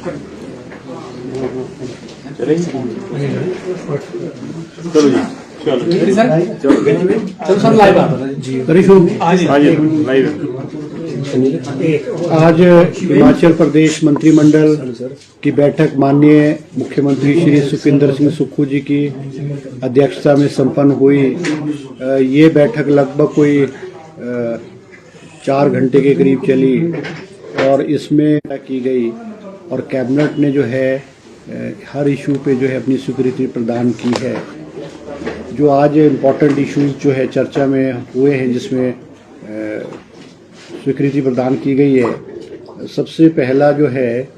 चलो जी, चलो sir live आज हिमाचल प्रदेश मंत्रिमंडल की बैठक माननीय मुख्यमंत्री श्री सुखविंदर सिंह सुक्खू जी की अध्यक्षता में संपन्न हुई। ये बैठक लगभग कोई 4 घंटे के करीब चली और इसमें की गई और कैबिनेट ने जो है हर इशू पे जो है अपनी स्वीकृति प्रदान की है। जो आज इम्पोर्टेंट इश्यूज जो है चर्चा में हुए हैं जिसमें स्वीकृति प्रदान की गई है, सबसे पहला जो है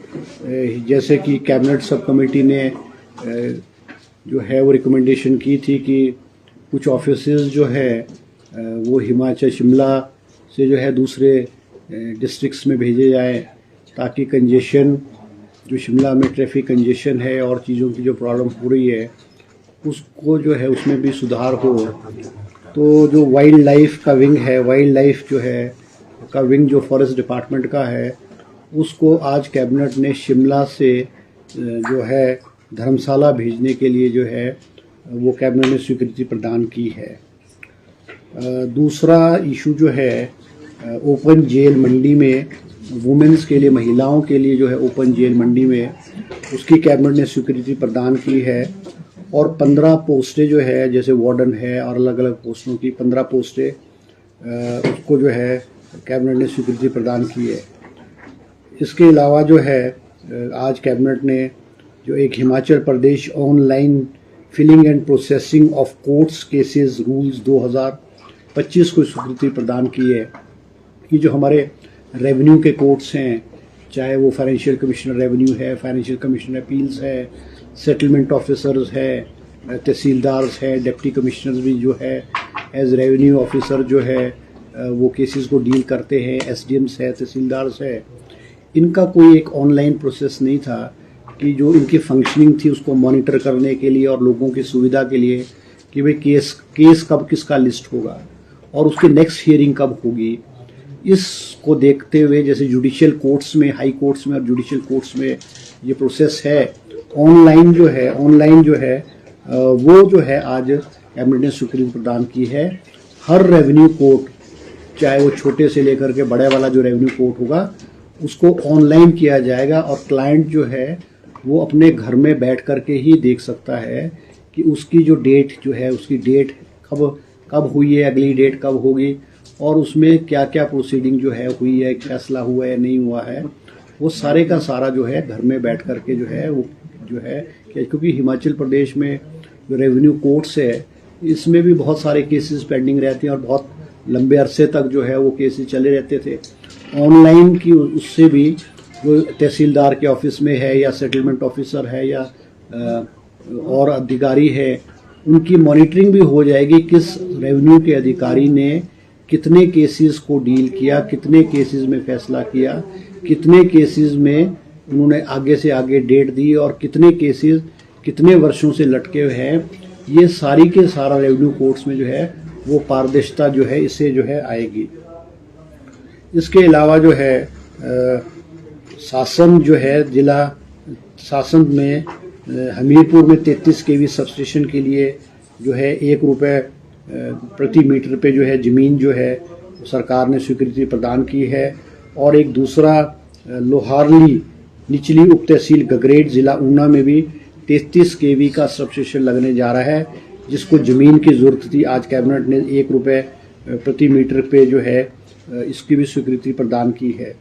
जैसे कि कैबिनेट सब कमेटी ने जो है वो रिकमेंडेशन की थी कि कुछ ऑफिसेज जो है वो हिमाचल शिमला से जो है दूसरे डिस्ट्रिक्ट्स में भेजे जाएं ताकि कंजेशन जो शिमला में ट्रैफिक कंजेशन है और चीज़ों की जो प्रॉब्लम हो रही है उसको जो है उसमें भी सुधार हो। तो जो वाइल्ड लाइफ का विंग है, वाइल्ड लाइफ जो है का विंग जो फॉरेस्ट डिपार्टमेंट का है, उसको आज कैबिनेट ने शिमला से जो है धर्मशाला भेजने के लिए जो है वो कैबिनेट ने स्वीकृति प्रदान की है। दूसरा इशू जो है ओपन जेल मंडी में वुमेन्स के लिए, महिलाओं के लिए जो है ओपन जेल मंडी में उसकी कैबिनेट ने स्वीकृति प्रदान की है और 15 पोस्टें जो है जैसे वार्डन है और अलग अलग पोस्टों की 15 पोस्टें उसको जो है कैबिनेट ने स्वीकृति प्रदान की है। इसके अलावा जो है आज कैबिनेट ने जो एक Himachal Pradesh online filing and processing of courts cases rules 2025 को स्वीकृति प्रदान की है कि जो हमारे रेवेन्यू के कोर्ट्स हैं, चाहे वो फाइनेंशियल कमिश्नर रेवेन्यू है, फाइनेंशियल कमिश्नर अपील्स है, सेटलमेंट ऑफिसर्स है, तहसीलदार्स है, डिप्टी कमिश्नर्स भी जो है एज रेवेन्यू ऑफिसर जो है वो केसेस को डील करते हैं, एसडीएम्स है, तहसीलदार्स है, इनका कोई एक ऑनलाइन प्रोसेस नहीं था कि जो इनकी फंक्शनिंग थी उसको मॉनिटर करने के लिए और लोगों की सुविधा के लिए कि भाई केस कब किसका लिस्ट होगा और उसकी नेक्स्ट हियरिंग कब होगी। इसको देखते हुए जैसे जुडिशियल कोर्ट्स में, हाई कोर्ट्स में और जुडिशियल कोर्ट्स में ये प्रोसेस है ऑनलाइन जो है वो जो है आज कैबिनेट ने स्वीकृति प्रदान की है। हर रेवेन्यू कोर्ट, चाहे वो छोटे से लेकर के बड़े वाला जो रेवेन्यू कोर्ट होगा उसको ऑनलाइन किया जाएगा और क्लाइंट जो है वो अपने घर में बैठ करके ही देख सकता है कि उसकी जो डेट जो है उसकी डेट कब हुई है, अगली डेट कब होगी और उसमें क्या क्या प्रोसीडिंग जो है हुई है, फैसला हुआ है नहीं हुआ है, वो सारे का सारा जो है घर में बैठ करके जो है वो जो है क्योंकि हिमाचल प्रदेश में जो रेवेन्यू कोर्ट्स है इसमें भी बहुत सारे केसेस पेंडिंग रहते हैं और बहुत लंबे अरसे तक जो है वो केसेस चले रहते थे। ऑनलाइन की उससे भी जो तहसीलदार के ऑफिस में है या सेटलमेंट ऑफिसर है या और अधिकारी है उनकी मॉनिटरिंग भी हो जाएगी किस रेवेन्यू के अधिकारी ने कितने केसेस को डील किया, कितने केसेस में फैसला किया, कितने केसेस में उन्होंने आगे से आगे डेट दी और कितने केसेस कितने वर्षों से लटके हुए हैं। ये सारी के सारा रेवेन्यू कोर्ट्स में जो है वो पारदर्शिता जो है इससे जो है आएगी। इसके अलावा जो है शासन जो है जिला शासन में हमीरपुर में 33 केवी सबस्टेशन के लिए जो है ₹1 प्रति मीटर पे जो है ज़मीन जो है सरकार ने स्वीकृति प्रदान की है और एक दूसरा लोहारली निचली उप तहसील गगरेट ज़िला ऊना में भी 33 केवी का सबस्टेशन लगने जा रहा है जिसको ज़मीन की ज़रूरत थी। आज कैबिनेट ने ₹1 प्रति मीटर पे जो है इसकी भी स्वीकृति प्रदान की है।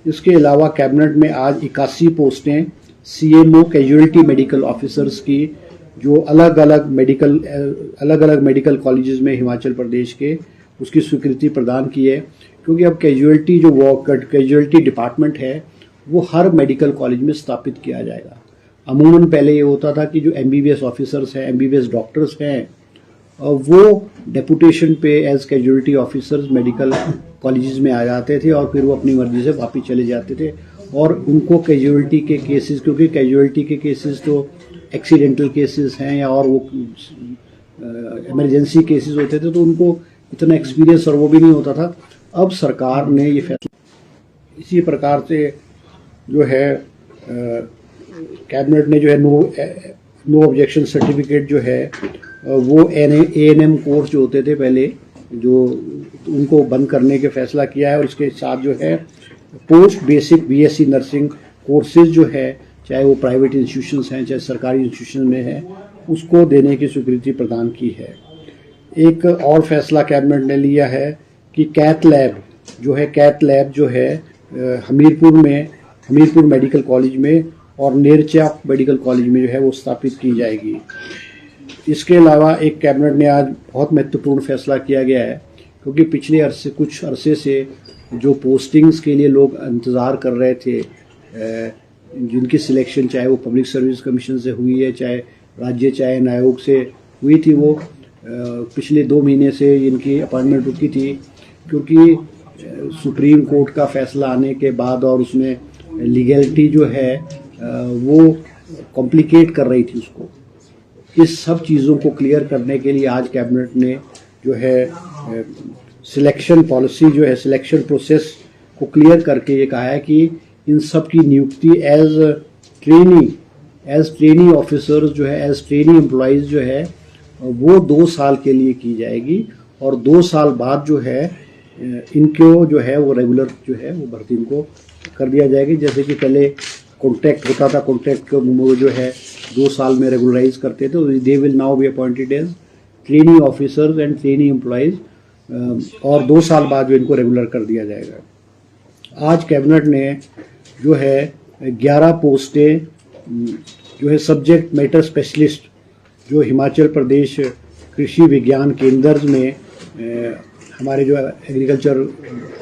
इसके अलावा कैबिनेट में आज 81 पोस्टें CMO कैजुअलिटी मेडिकल ऑफिसर्स की जो अलग अलग मेडिकल कॉलेजेस में हिमाचल प्रदेश के उसकी स्वीकृति प्रदान की है क्योंकि अब कैजुअलिटी डिपार्टमेंट है वो हर मेडिकल कॉलेज में स्थापित किया जाएगा। अमूमन पहले ये होता था कि जो MBBS ऑफिसर्स हैं, MBBS डॉक्टर्स हैं, वो डेपुटेशन पे as casualty officers medical colleges में आ जाते थे और फिर वो अपनी मर्जी से वापस चले जाते थे और उनको कैजुअलिटी के केसेस, क्योंकि कैजुअलिटी के केसेस तो एक्सीडेंटल केसेस हैं या और वो इमरजेंसी केसेस होते थे तो उनको इतना एक्सपीरियंस और वो भी नहीं होता था। अब सरकार ने ये फैसला इसी प्रकार से जो है कैबिनेट ने जो है नो ऑब्जेक्शन सर्टिफिकेट जो है वो ANM कोर्स जो होते थे पहले, जो उनको बंद करने के फैसला किया है। और इसके साथ जो है post basic BSc nursing courses जो है, चाहे वो प्राइवेट इंस्टीट्यूशंस हैं चाहे सरकारी इंस्टीट्यूशन में है, उसको देने की स्वीकृति प्रदान की है। एक और फैसला कैबिनेट ने लिया है कि कैथ लैब जो है हमीरपुर मेडिकल कॉलेज में और नेरचा मेडिकल कॉलेज में जो है वो स्थापित की जाएगी। इसके अलावा एक कैबिनेट ने आज बहुत महत्वपूर्ण फैसला किया गया है, क्योंकि पिछले कुछ अरसे से जो पोस्टिंग्स के लिए लोग इंतज़ार कर रहे थे, जिनकी सिलेक्शन चाहे वो पब्लिक सर्विस कमीशन से हुई है, चाहे राज्य चयन आयोग से हुई थी, वो पिछले 2 महीने से इनकी अपॉइंटमेंट रुकी थी, क्योंकि सुप्रीम कोर्ट का फैसला आने के बाद और उसमें लीगैलिटी जो है वो कॉम्प्लिकेट कर रही थी उसको। इस सब चीज़ों को क्लियर करने के लिए आज कैबिनेट ने जो है सिलेक्शन पॉलिसी जो है, सिलेक्शन प्रोसेस को क्लियर करके ये कहा है कि इन सब की नियुक्ति एज ट्रेनी ऑफिसर्स जो है, एज ट्रेनी एम्प्लॉइज जो है वो 2 साल के लिए की जाएगी, और 2 साल बाद जो है इनको जो है वो रेगुलर जो है वो भर्ती इनको कर दिया जाएगी। जैसे कि पहले कॉन्ट्रैक्ट होता था, कॉन्ट्रैक्ट को जो है 2 साल में रेगुलराइज करते थे। They will now be appointed as trainee officers and trainee employees, और 2 साल बाद जो इनको रेगुलर कर दिया जाएगा। आज कैबिनेट ने जो है 11 पोस्टें जो है सब्जेक्ट मैटर स्पेशलिस्ट, जो हिमाचल प्रदेश कृषि विज्ञान केंद्र में हमारे जो एग्रीकल्चर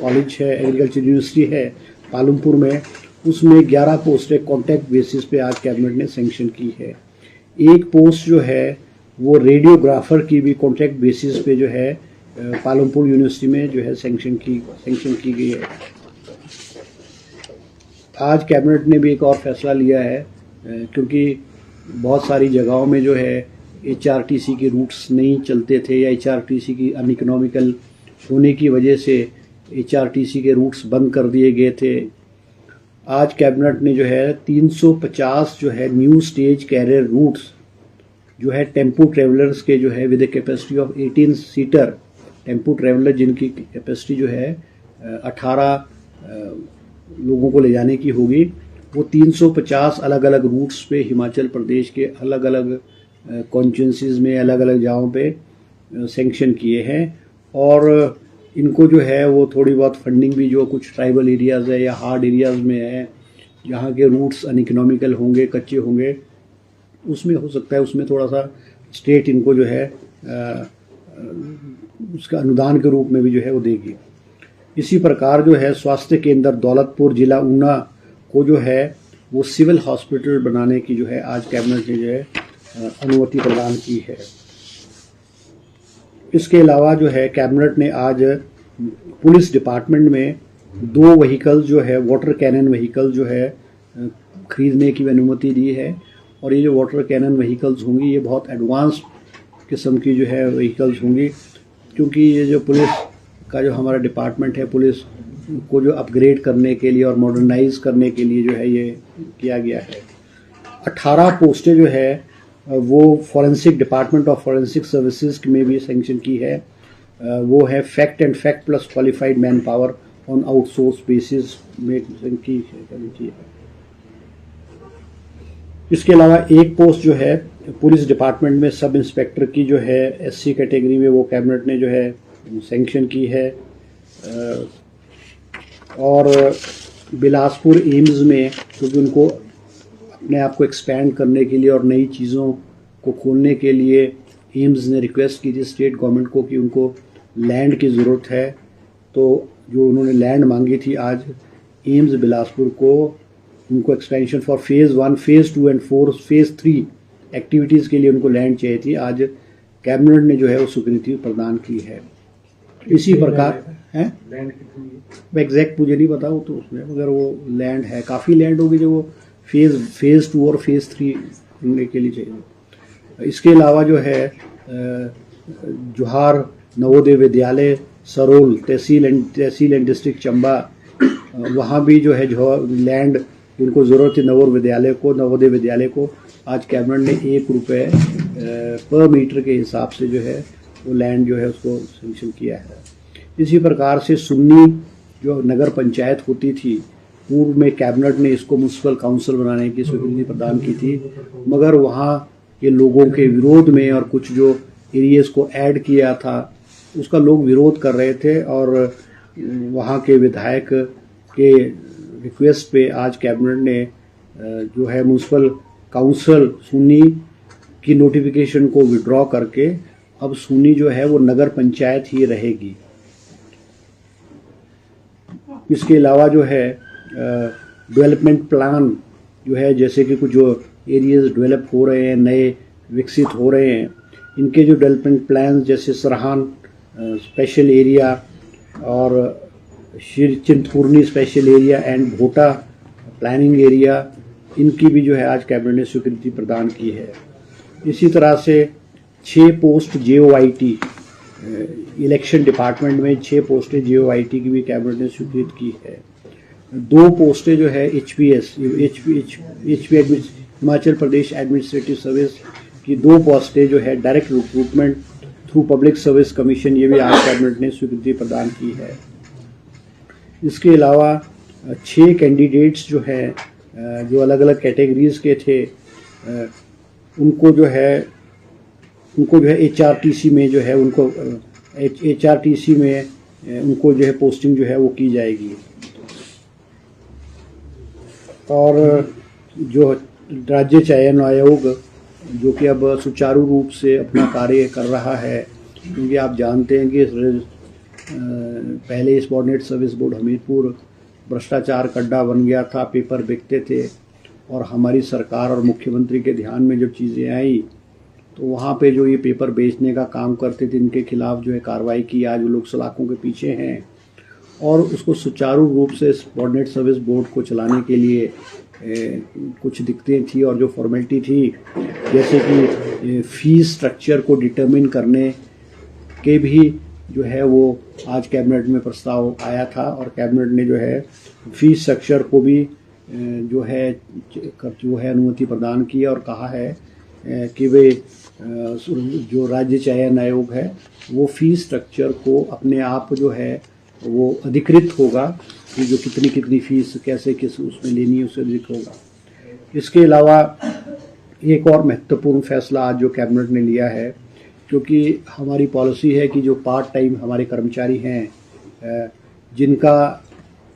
कॉलेज है, एग्रीकल्चर यूनिवर्सिटी है पालमपुर में, उसमें 11 पोस्टें कॉन्ट्रैक्ट बेसिस पे आज कैबिनेट ने सैंक्शन की है। एक पोस्ट जो है वो रेडियोग्राफर की भी कॉन्ट्रैक्ट बेसिस पे जो है पालमपुर यूनिवर्सिटी में जो है सैंक्शन की गई है। आज कैबिनेट ने भी एक और फैसला लिया है, क्योंकि बहुत सारी जगहों में जो है HRTC के रूट्स नहीं चलते थे, या HRTC की अनइकोनॉमिकल होने की वजह से HRTC के रूट्स बंद कर दिए गए थे। आज कैबिनेट ने जो है 350 जो है न्यू स्टेज कैरियर रूट्स जो है टेम्पो ट्रेवलर्स के जो है with a capacity of 18 seater tempo traveller, जिनकी कैपेसिटी जो है 18 लोगों को ले जाने की होगी, वो 350 अलग अलग रूट्स पे हिमाचल प्रदेश के अलग अलग कॉन्स्टिट्यूंसीज में अलग अलग जगहों पे सैंक्शन किए हैं। और इनको जो है वो थोड़ी बहुत फंडिंग भी, जो कुछ ट्राइबल एरियाज़ है या हार्ड एरियाज़ में है, जहाँ के रूट्स अनइकोनॉमिकल होंगे, कच्चे होंगे, उसमें हो सकता है उसमें थोड़ा सा स्टेट इनको जो है उसका अनुदान के रूप में भी जो है वो देगी। इसी प्रकार जो है स्वास्थ्य केंद्र दौलतपुर जिला ऊना को जो है वो सिविल हॉस्पिटल बनाने की जो है आज कैबिनेट ने जो है अनुमति प्रदान की है। इसके अलावा जो है कैबिनेट ने आज पुलिस डिपार्टमेंट में 2 व्हीकल जो है वाटर कैनन व्हीकल जो है खरीदने की अनुमति दी है। और ये जो वाटर कैनन व्हीकल्स होंगी ये बहुत एडवांस किस्म की जो है व्हीकल्स होंगी, क्योंकि ये जो पुलिस का जो हमारा डिपार्टमेंट है, पुलिस को जो अपग्रेड करने के लिए और मॉडर्नाइज करने के लिए जो है ये किया गया है। 18 पोस्टें जो है वो forensic department of forensic services में भी सैंक्शन की है। वो है fact and fact plus qualified man power on outsource basis में की है। इसके अलावा एक पोस्ट जो है पुलिस डिपार्टमेंट में सब इंस्पेक्टर की जो है SC कैटेगरी में, वो कैबिनेट ने जो है सैंक्शन की है। और बिलासपुर एम्स में, क्योंकि उनको अपने आप को एक्सपैंड करने के लिए और नई चीज़ों को खोलने के लिए एम्स ने रिक्वेस्ट की थी स्टेट गवर्नमेंट को कि उनको लैंड की ज़रूरत है, तो जो उन्होंने लैंड मांगी थी आज एम्स बिलासपुर को, उनको expansion for phase 1, phase 2 and phase 3 activities के लिए उनको लैंड चाहिए थी। आज कैबिनेट ने जो है वो स्वीकृति प्रदान की है। इसी प्रकार है, एग्जैक्ट मुझे नहीं पता वो तो उसमें, मगर वो लैंड है, काफ़ी लैंड होगी जो वो फेज़ 2 और फेज़ 3 होने के लिए चाहिए। इसके अलावा जो है जोहार नवोदय विद्यालय सरोल तहसील एंड डिस्ट्रिक्ट चंबा, वहाँ भी जो है जो लैंड जिनको ज़रूरत थी नवोदय विद्यालय को आज कैबिनेट ने 1 रुपये पर मीटर के हिसाब से जो है वो लैंड जो है उसको सेंक्शन किया है। इसी प्रकार से सुन्नी जो नगर पंचायत होती थी, पूर्व में कैबिनेट ने इसको म्यूनसिपल काउंसिल बनाने की स्वीकृति प्रदान की थी, मगर वहाँ के लोगों के विरोध में और कुछ जो एरियाज को ऐड किया था उसका लोग विरोध कर रहे थे, और वहाँ के विधायक के रिक्वेस्ट पे आज कैबिनेट ने जो है म्यूनसिपल काउंसिल सुन्नी की नोटिफिकेशन को विड्रॉ करके अब सुन्नी जो है वो नगर पंचायत ही रहेगी। इसके अलावा जो है डेवलपमेंट प्लान जो है, जैसे कि कुछ जो एरियाज डेवलप हो रहे हैं, नए विकसित हो रहे हैं, इनके जो डेवलपमेंट प्लान जैसे सरहान स्पेशल एरिया और Chintpurni special area and Bhota planning area, इनकी भी जो है आज कैबिनेट ने स्वीकृति प्रदान की है। इसी तरह से 6 पोस्ट JOIT इलेक्शन डिपार्टमेंट में 6 पोस्टें JOIT की भी कैबिनेट ने स्वीकृत की है। 2 पोस्टें जो है HPS Himachal Pradesh administrative service की 2 पोस्टें जो है direct recruitment through public service commission, ये भी आज कैबिनेट ने स्वीकृति प्रदान की है। इसके अलावा 6 कैंडिडेट्स जो हैं जो अलग अलग कैटेगरीज के थे, उनको जो है HRTC में जो है उनको HRTC में उनको जो है पोस्टिंग जो है वो की जाएगी। और जो राज्य चयन आयोग जो कि अब सुचारू रूप से अपना कार्य कर रहा है, क्योंकि आप जानते हैं कि पहले सबॉर्डिनेट सर्विस बोर्ड हमीरपुर भ्रष्टाचार का अड्डा बन गया था, पेपर बिकते थे, और हमारी सरकार और मुख्यमंत्री के ध्यान में जब चीज़ें आई तो वहाँ पे जो ये पेपर बेचने का काम करते थे इनके खिलाफ जो है कार्रवाई की। आज वो लोग सलाखों के पीछे हैं, और उसको सुचारू रूप से सबॉर्डिनेट सर्विस बोर्ड को चलाने के लिए कुछ दिक्कतें थी, और जो फॉर्मेलिटी थी जैसे कि फीस स्ट्रक्चर को डिटरमिन करने के भी जो है वो आज कैबिनेट में प्रस्ताव आया था, और कैबिनेट ने जो है फीस स्ट्रक्चर को भी जो है अनुमति प्रदान की और कहा है कि वे जो राज्य चयन आयोग है वो फीस स्ट्रक्चर को अपने आप जो है वो अधिकृत होगा कि जो कितनी फीस कैसे किस उसमें लेनी है उसे अधिक होगा। इसके अलावा एक और महत्वपूर्ण फैसला आज जो कैबिनेट ने लिया है, क्योंकि हमारी पॉलिसी है कि जो पार्ट टाइम हमारे कर्मचारी हैं जिनका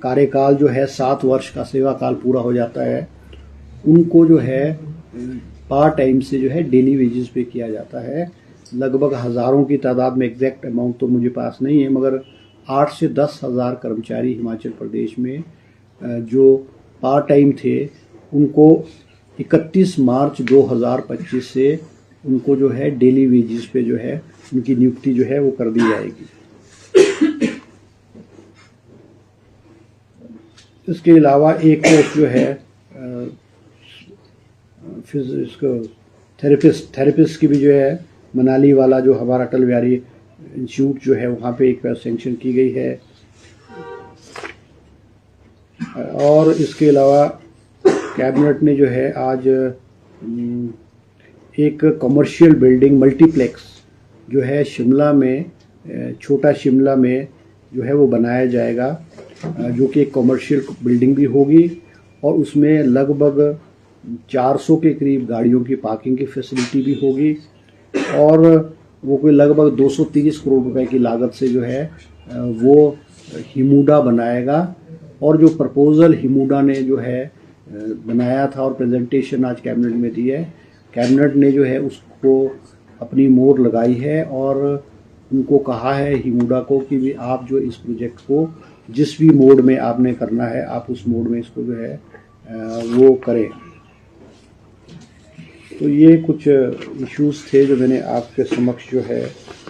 कार्यकाल जो है 7 वर्ष का सेवा काल पूरा हो जाता है, उनको जो है पार्ट टाइम से जो है डेली वेजेस पे किया जाता है। लगभग हज़ारों की तादाद में, एग्जैक्ट अमाउंट तो मुझे पास नहीं है, मगर 8 से 10 हज़ार कर्मचारी हिमाचल प्रदेश में जो पार्ट टाइम थे उनको 31 मार्च 2025 से उनको जो है डेली वेजेस पे जो है उनकी नियुक्ति जो है वो कर दी जाएगी। इसके अलावा एक पोस्ट जो है इसको थेरेपिस्ट की भी जो है मनाली वाला जो हमारा अटल बिहारी इंस्टीट्यूट जो है वहाँ पे एक सैंक्शन की गई है। और इसके अलावा कैबिनेट ने जो है आज एक कमर्शियल बिल्डिंग मल्टीप्लेक्स जो है शिमला में, छोटा शिमला में जो है वो बनाया जाएगा, जो कि एक कमर्शियल बिल्डिंग भी होगी, और उसमें लगभग 400 के करीब गाड़ियों की पार्किंग की फैसिलिटी भी होगी, और वो कोई लगभग 230 करोड़ रुपए की लागत से जो है वो हिमुडा बनाएगा। और जो प्रपोजल हिमुडा ने जो है बनाया था और प्रेजेंटेशन आज कैबिनेट में दी है, कैबिनेट ने जो है उसको अपनी मोहर लगाई है, और उनको कहा है हिमुडा को कि भी आप जो इस प्रोजेक्ट को जिस भी मोड में आपने करना है आप उस मोड में इसको जो है वो करें। तो ये कुछ इश्यूज थे जो मैंने आपके समक्ष जो है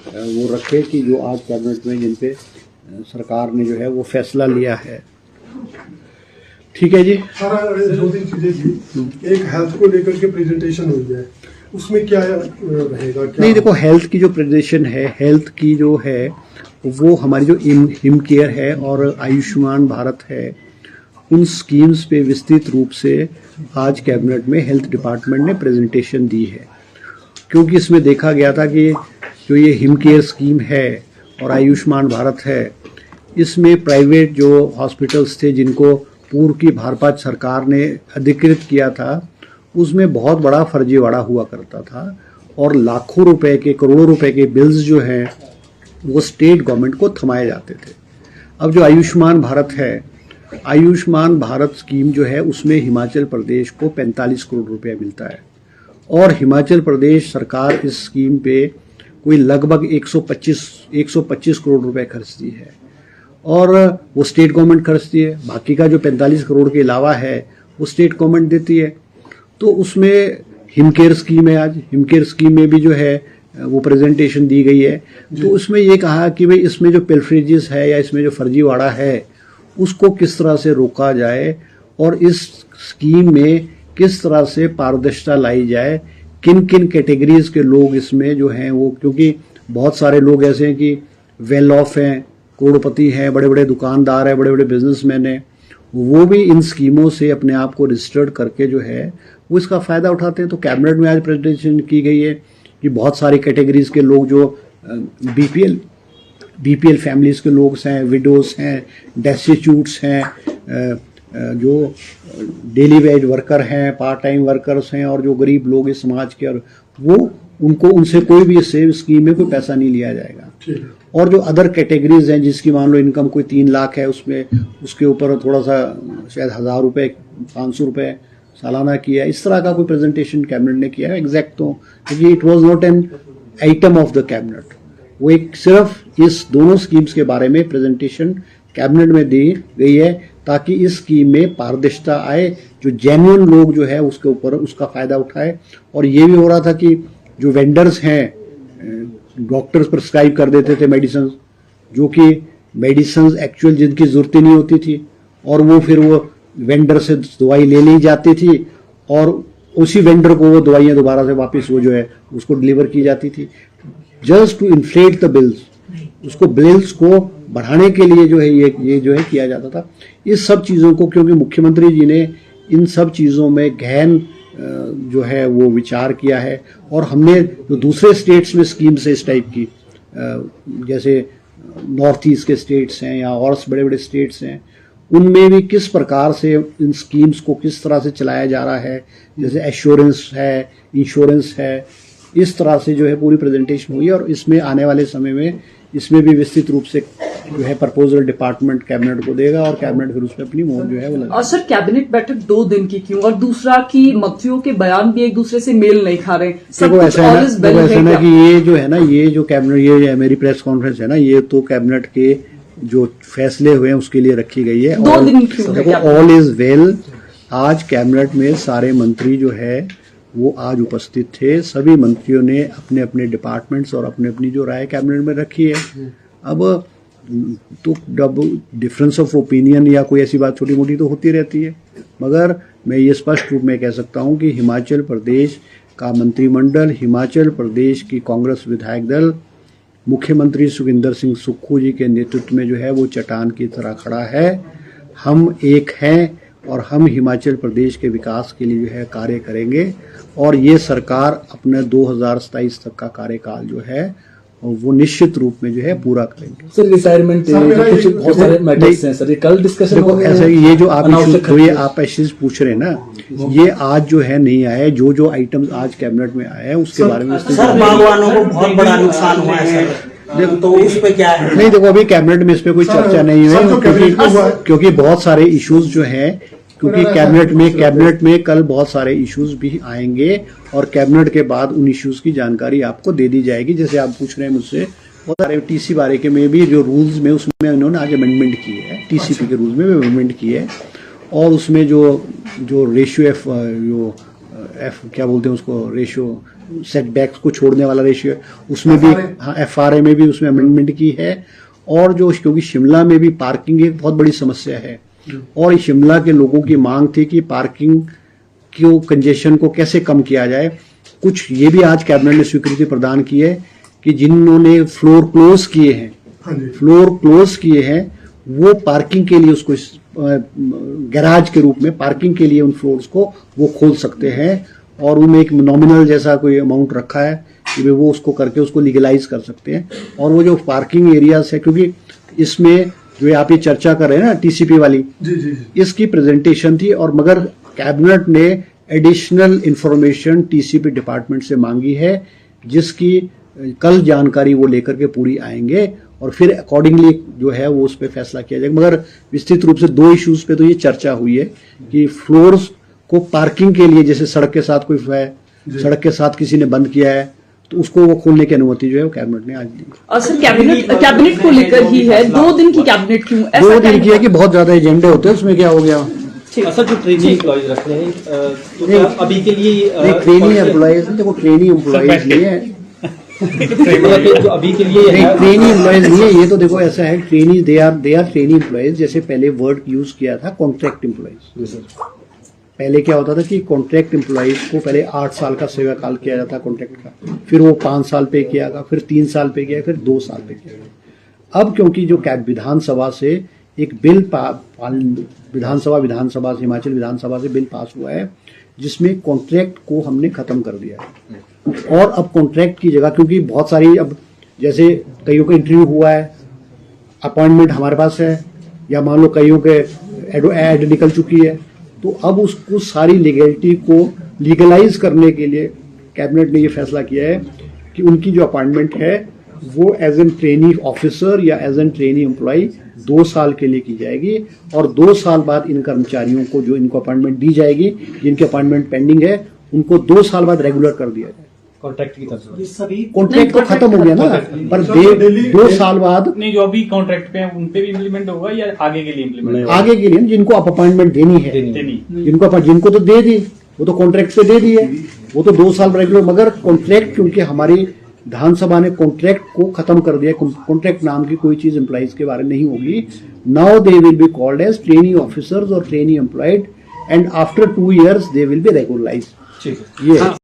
वो रखे कि जो आज कैबिनेट में जिन पे सरकार ने जो है वो फैसला लिया है। ठीक है जी। सारा 2-3 चीजें थी। एक हेल्थ को लेकर के प्रेजेंटेशन हुई है, उसमें क्या रहेगा? क्या नहीं, देखो हेल्थ की जो प्रेजेंटेशन है, हेल्थ की जो है वो हमारी जो हिम केयर है और आयुष्मान भारत है, उन स्कीम्स पे विस्तृत रूप से आज कैबिनेट में हेल्थ डिपार्टमेंट ने प्रेजेंटेशन दी है, क्योंकि इसमें देखा गया था कि जो ये हिम केयर स्कीम है और आयुष्मान भारत है, इसमें प्राइवेट जो हॉस्पिटल्स थे जिनको पूर्व की भाजपा सरकार ने अधिकृत किया था, उसमें बहुत बड़ा फर्जीवाड़ा हुआ करता था और लाखों रुपए के, करोड़ों रुपए के बिल्स जो हैं वो स्टेट गवर्नमेंट को थमाए जाते थे। अब जो आयुष्मान भारत है, आयुष्मान भारत स्कीम जो है उसमें हिमाचल प्रदेश को 45 करोड़ रुपया मिलता है और हिमाचल प्रदेश सरकार इस स्कीम पे कोई लगभग 125 करोड़ रुपए खर्चती है और वो स्टेट गवर्नमेंट खर्चती है। बाकी का जो 45 करोड़ के अलावा है वो स्टेट गवर्नमेंट देती है। तो उसमें हिम केयर स्कीम है, आज हिम केयर स्कीम में भी जो है वो प्रेजेंटेशन दी गई है। तो उसमें ये कहा कि भाई इसमें जो पिल्फरेजेस है या इसमें जो फर्जीवाड़ा है उसको किस तरह से रोका जाए और इस स्कीम में किस तरह से पारदर्शिता लाई जाए, किन किन कैटेगरीज के लोग इसमें जो हैं वो, क्योंकि बहुत सारे लोग ऐसे हैं कि वेल ऑफ हैं, करोड़पति हैं, बड़े बड़े दुकानदार हैं, बड़े बड़े बिजनेसमैन हैं, वो भी इन स्कीमों से अपने आप को रजिस्टर्ड करके जो है वो इसका फ़ायदा उठाते हैं। तो कैबिनेट में आज प्रेजेंटेशन की गई है कि बहुत सारी कैटेगरीज के लोग जो बीपीएल फैमिलीज़ के लोग हैं, विडोज़ हैं, डेस्टिट्यूट्स हैं, जो डेली वेज वर्कर हैं, पार्ट टाइम वर्कर्स हैं और जो गरीब लोग इस समाज के, और वो उनसे कोई भी इससे स्कीम में कोई पैसा नहीं लिया जाएगा। और जो अदर कैटेगरीज हैं जिसकी मान लो इनकम कोई 3 लाख है, उसमें उसके ऊपर थोड़ा सा शायद 1000 रुपये 500 रुपये सालाना किया, इस तरह का कोई प्रेजेंटेशन कैबिनेट ने किया है एग्जैक्ट, तो क्योंकि it was not an item of the cabinet, वो एक सिर्फ इस दोनों स्कीम्स के बारे में प्रेजेंटेशन कैबिनेट में दी गई है ताकि इस स्कीम में पारदर्शिता आए, जो जेन्युइन लोग जो है उसके ऊपर उसका फ़ायदा उठाए। और ये भी हो रहा था कि जो वेंडर्स हैं, डॉक्टर्स प्रिस्क्राइब कर देते थे मेडिसिन, जो कि मेडिसिन एक्चुअल जिनकी ज़रूरत ही नहीं होती थी, और वो फिर वो वेंडर से दवाई ले ली जाती थी और उसी वेंडर को वो दवाइयाँ दोबारा से वापस वो जो है उसको डिलीवर की जाती थी, just to inflate the bills, उसको बिल्स को बढ़ाने के लिए जो है ये जो है किया जाता था। इस सब चीज़ों को, क्योंकि मुख्यमंत्री जी ने इन सब चीज़ों में गहन जो है वो विचार किया है, और हमने जो दूसरे स्टेट्स में स्कीम्स है इस टाइप की, जैसे नॉर्थ ईस्ट के स्टेट्स हैं या और बड़े बड़े स्टेट्स हैं, उनमें भी किस प्रकार से इन स्कीम्स को किस तरह से चलाया जा रहा है, जैसे एश्योरेंस है, इंश्योरेंस है, इस तरह से जो है पूरी प्रेजेंटेशन हुई है। और इसमें आने वाले समय में इसमें भी विस्तृत रूप से जो है प्रपोजल डिपार्टमेंट कैबिनेट को देगा और कैबिनेट फिर उसमें अपनी मोहर जो है वो लगाएगा। और सर कैबिनेट बैठक 2 दिन की क्यों, और दूसरा कि मंत्रियों के बयान भी एक दूसरे से मेल नहीं खा रहे। देखो ऐसा है ना कि ये जो है ना, ये जो कैबिनेट, ये मेरी प्रेस कॉन्फ्रेंस है ना, ये तो कैबिनेट के जो फैसले हुए हैं उसके लिए रखी गई है। 2 दिन क्यों? देखो ऑल इज वेल, आज कैबिनेट में सारे मंत्री जो है वो आज उपस्थित थे, सभी मंत्रियों ने अपने अपने डिपार्टमेंट्स और अपने अपनी जो राय कैबिनेट में रखी है। अब तो डिफरेंस ऑफ ओपिनियन या कोई ऐसी बात छोटी मोटी तो होती रहती है, मगर मैं ये स्पष्ट रूप में कह सकता हूँ कि हिमाचल प्रदेश का मंत्रिमंडल, हिमाचल प्रदेश की कांग्रेस विधायक दल, मुख्यमंत्री सुखविंदर सिंह सुक्खू जी के नेतृत्व में जो है वो चट्टान की तरह खड़ा है। हम एक हैं और हम हिमाचल प्रदेश के विकास के लिए जो है कार्य करेंगे, और ये सरकार अपने 2027 तक का कार्यकाल जो है वो निश्चित रूप में जो है पूरा करेंगे। सर रिटायरमेंट कुछ बहुत सारे मैटर्स हैं सर, ये कल डिस्कशन देखो ऐसा ये जो आप इश्यूज पूछ रहे हैं ना, ये आज जो है नहीं आया है। जो जो आइटम्स आज कैबिनेट में आए हैं उसके बारे में सर बागवानों को बहुत बड़ा नुकसान हुआ है सर, तो उस पे क्या है? नहीं देखो अभी कैबिनेट में इस पे कोई चर्चा नहीं हुई, क्योंकि बहुत सारे इश्यूज जो हैं, क्योंकि कैबिनेट में कल बहुत सारे इश्यूज भी आएंगे और कैबिनेट के बाद उन इश्यूज की जानकारी आपको दे दी जाएगी। जैसे आप पूछ रहे हैं मुझसे, बहुत सारे टीसी बारे के में भी जो रूल्स में उसमें उन्होंने आज अमेंडमेंट की है, टीसीपी के रूल्स में भी अमेंडमेंट की है, और उसमें जो रेशियो एफ क्या बोलते हैं उसको, रेशियो सेटबैक्स को छोड़ने वाला रेशियो, उसमें भी FRA में भी उसमें अमेंडमेंट की है। और जो क्योंकि शिमला में भी पार्किंग एक बहुत बड़ी समस्या है, और शिमला के लोगों की मांग थी कि पार्किंग को कंजेशन को कैसे कम किया जाए। कुछ ये भी आज कैबिनेट ने स्वीकृति प्रदान की है कि जिन्होंने फ्लोर क्लोज किए हैं वो पार्किंग के लिए उसको गैराज के रूप में पार्किंग के लिए उन फ्लोर्स को वो खोल सकते हैं और उनमें एक नॉमिनल जैसा कोई अमाउंट रखा है कि वे वो उसको करके उसको लीगलाइज कर सकते हैं। और वो जो पार्किंग एरियाज है, क्योंकि इसमें जो आप ये चर्चा कर रहे हैं ना टीसीपी वाली, जी जी जी। इसकी प्रेजेंटेशन थी और मगर कैबिनेट ने एडिशनल इंफॉर्मेशन टीसीपी डिपार्टमेंट से मांगी है, जिसकी कल जानकारी वो लेकर के पूरी आएंगे और फिर अकॉर्डिंगली जो है वो उस पर फैसला किया जाएगा। मगर विस्तृत रूप से 2 इश्यूज पे तो ये चर्चा हुई है कि फ्लोर्स को पार्किंग के लिए, जैसे सड़क के साथ कोई है, सड़क के साथ किसी ने बंद किया है तो उसको वो खोलने की अनुमति जो है वो कैबिनेट ने आज दी। और सर कैबिनेट को लेकर ही है, 2 दिन की कैबिनेट क्यों? 2 दिन की है कि बहुत ज्यादा एजेंडे होते हैं, उसमें क्या हो गया? सर जो ट्रेनिंग एम्प्लॉयज रख रहे हैं तो क्या अभी के लिए ट्रेनिंग एम्प्लॉयज, देखो ट्रेनिंग एम्प्लॉयज नहीं है, जो अभी के लिए है ट्रेनिंग एम्प्लॉयज नहीं है। ये तो देखो ऐसा है, training they are training employees. जैसे पहले वर्ड यूज किया था कॉन्ट्रैक्ट एम्प्लॉयज। पहले क्या होता था कि कॉन्ट्रैक्ट एम्प्लॉयज को पहले 8 साल का सेवा काल किया जाता कॉन्ट्रैक्ट का, फिर वो 5 साल पे किया गया, फिर 3 साल पे किया, फिर 2 साल पे किया गया। अब क्योंकि जो विधानसभा से एक बिल विधानसभा से, हिमाचल विधानसभा से बिल पास हुआ है जिसमें कॉन्ट्रैक्ट को हमने खत्म कर दिया है। और अब कॉन्ट्रैक्ट की जगह, क्योंकि बहुत सारी, अब जैसे कईयों का इंटरव्यू हुआ है, अपॉइंटमेंट हमारे पास है, या मान लो कईयों के एड निकल चुकी है, तो अब उसको सारी लीगलिटी को लीगलाइज करने के लिए कैबिनेट ने ये फैसला किया है कि उनकी जो अपॉइंटमेंट है वो एज एन ट्रेनी ऑफिसर या एज एन ट्रेनी एम्प्लॉय 2 साल के लिए की जाएगी और 2 साल बाद इन कर्मचारियों को जो इनको अपॉइंटमेंट दी जाएगी, जिनकी अपॉइंटमेंट पेंडिंग है, उनको 2 साल बाद रेगुलर कर दिया जाए। कॉन्ट्रैक्ट की तरफ से सभी कॉन्ट्रैक्ट तो खत्म हो गया ना, पर 2 साल बाद नहीं, जो अभी कॉन्ट्रैक्ट पे हैं उन पे भी इम्प्लीमेंट होगा या आगे के लिए इम्प्लीमेंट? आगे के लिए जिनको आप अपॉइंटमेंट देनी है, जिनको तो दे दी, वो तो कॉन्ट्रैक्ट पे दे दी है, वो तो 2 साल रेगुलर। मगर कॉन्ट्रैक्ट, क्योंकि हमारी विधानसभा ने कॉन्ट्रैक्ट को खत्म कर दिया, कॉन्ट्रैक्ट नाम की कोई चीज एम्प्लॉइज के बारे में नहीं होगी। Now they will be called as trainee officers और trainee employed and after 2 years they will be regularised. ये है।